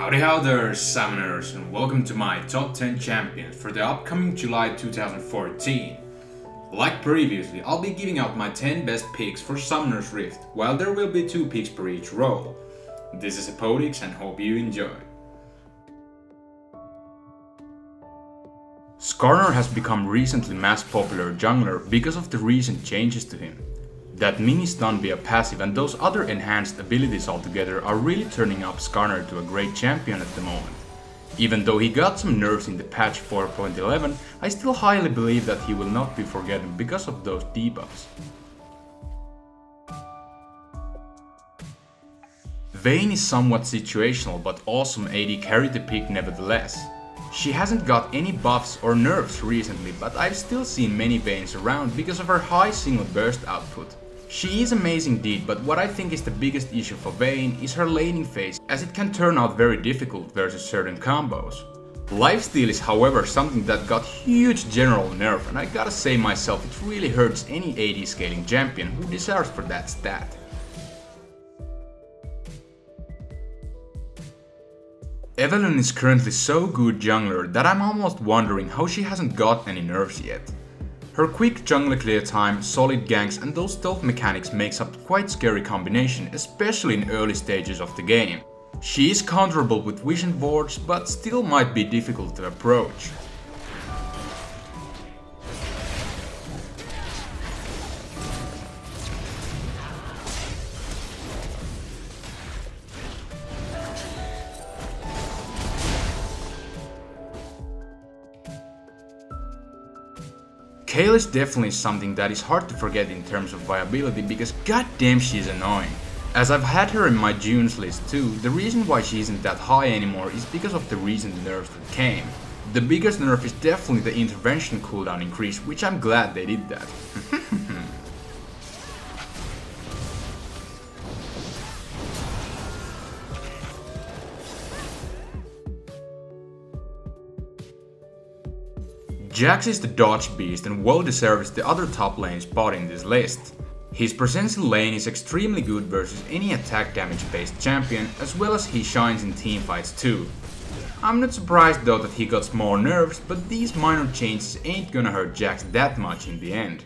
Howdy how there, Summoners, and welcome to my top 10 champions for the upcoming July 2014. Like previously, I'll be giving out my 10 best picks for Summoner's Rift, while there will be 2 picks per each role. This is Hepodix and hope you enjoy. Skarner has become recently mass popular jungler because of the recent changes to him. That mini stun via passive and those other enhanced abilities altogether are really turning up Skarner to a great champion at the moment. Even though he got some nerfs in the patch 4.11, I still highly believe that he will not be forgotten because of those debuffs. Vayne is somewhat situational but awesome AD carry to pick nevertheless. She hasn't got any buffs or nerfs recently, but I've still seen many Vaynes around because of her high single burst output. She is amazing indeed, but what I think is the biggest issue for Vayne is her laning phase, as it can turn out very difficult versus certain combos. Lifesteal is however something that got huge general nerf, and I gotta say myself, it really hurts any AD scaling champion who deserves for that stat. Evelynn is currently so good jungler that I'm almost wondering how she hasn't got any nerfs yet. Her quick jungle clear time, solid ganks and those stealth mechanics makes up quite scary combination, especially in early stages of the game. She is counterable with vision wards, but still might be difficult to approach. Kayle is definitely something that is hard to forget in terms of viability because goddamn she's annoying. As I've had her in my June's list too, the reason why she isn't that high anymore is because of the recent nerfs that came. The biggest nerf is definitely the intervention cooldown increase, which I'm glad they did that. Jax is the dodge beast and well deserves the other top lane spot in this list. His presence in lane is extremely good versus any attack damage based champion, as well as he shines in teamfights too. I'm not surprised though that he got small nerfs, but these minor changes ain't gonna hurt Jax that much in the end.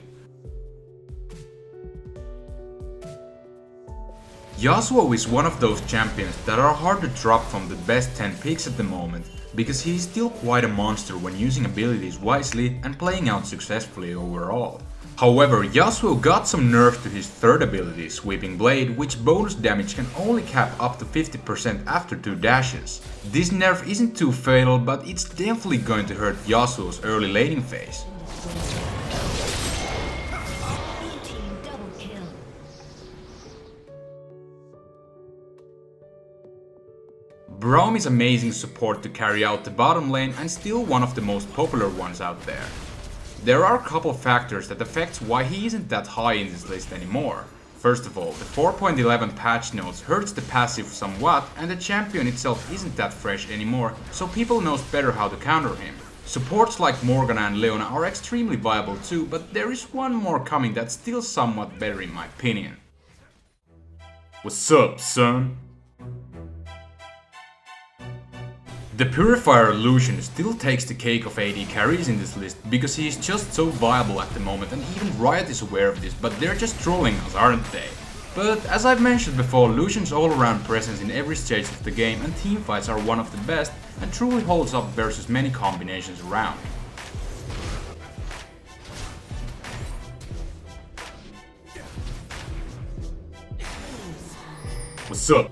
Yasuo is one of those champions that are hard to drop from the best 10 picks at the moment, because he is still quite a monster when using abilities wisely and playing out successfully overall. However, Yasuo got some nerf to his third ability, Sweeping Blade, which bonus damage can only cap up to 50% after 2 dashes. This nerf isn't too fatal, but it's definitely going to hurt Yasuo's early laning phase. Braum is amazing support to carry out the bottom lane and still one of the most popular ones out there. There are a couple factors that affects why he isn't that high in this list anymore. First of all, the 4.11 patch notes hurts the passive somewhat, and the champion itself isn't that fresh anymore, so people knows better how to counter him. Supports like Morgana and Leona are extremely viable too, but there is one more coming that's still somewhat better in my opinion. What's up, son? The purifier Lucian still takes the cake of AD carries in this list because he is just so viable at the moment, and even Riot is aware of this, but they're just trolling us, aren't they? But as I've mentioned before, Lucian's all-around presence in every stage of the game and teamfights are one of the best and truly holds up versus many combinations around. What's up?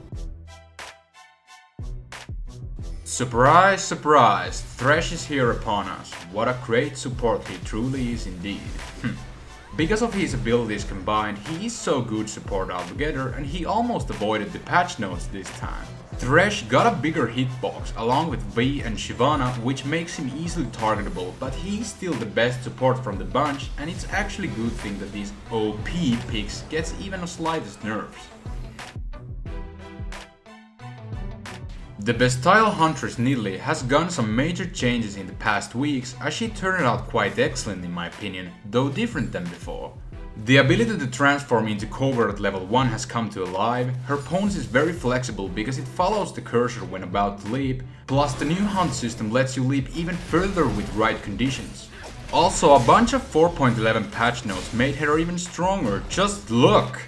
Surprise, surprise, Thresh is here upon us. What a great support he truly is indeed. Because of his abilities combined, he is so good support altogether, and he almost avoided the patch notes this time. Thresh got a bigger hitbox along with V and Shyvana, which makes him easily targetable, but he's still the best support from the bunch, and it's actually a good thing that these OP picks gets even the slightest nerfs. The Bestial Huntress Nidalee has gone some major changes in the past weeks, as she turned out quite excellent in my opinion, though different than before. The ability to transform into covert at level 1 has come to alive. Her pose is very flexible because it follows the cursor when about to leap, plus the new hunt system lets you leap even further with right conditions. Also, a bunch of 4.11 patch notes made her even stronger, just look!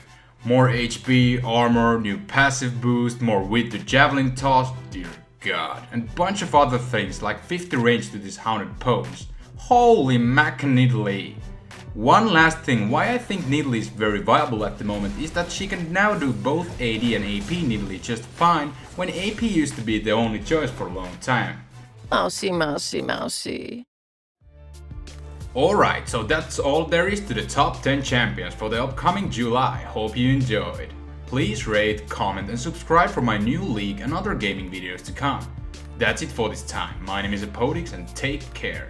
More HP, armor, new passive boost, more width to javelin toss, dear god, and bunch of other things like 50 range to this haunted pose. Holy Nidalee! One last thing why I think Nidalee is very viable at the moment is that she can now do both AD and AP Nidalee just fine, when AP used to be the only choice for a long time. Mousy, mousy, mousy. Alright, so that's all there is to the top 10 champions for the upcoming July. Hope you enjoyed. Please rate, comment and subscribe for my new league and other gaming videos to come. That's it for this time. My name is Hepodix and take care.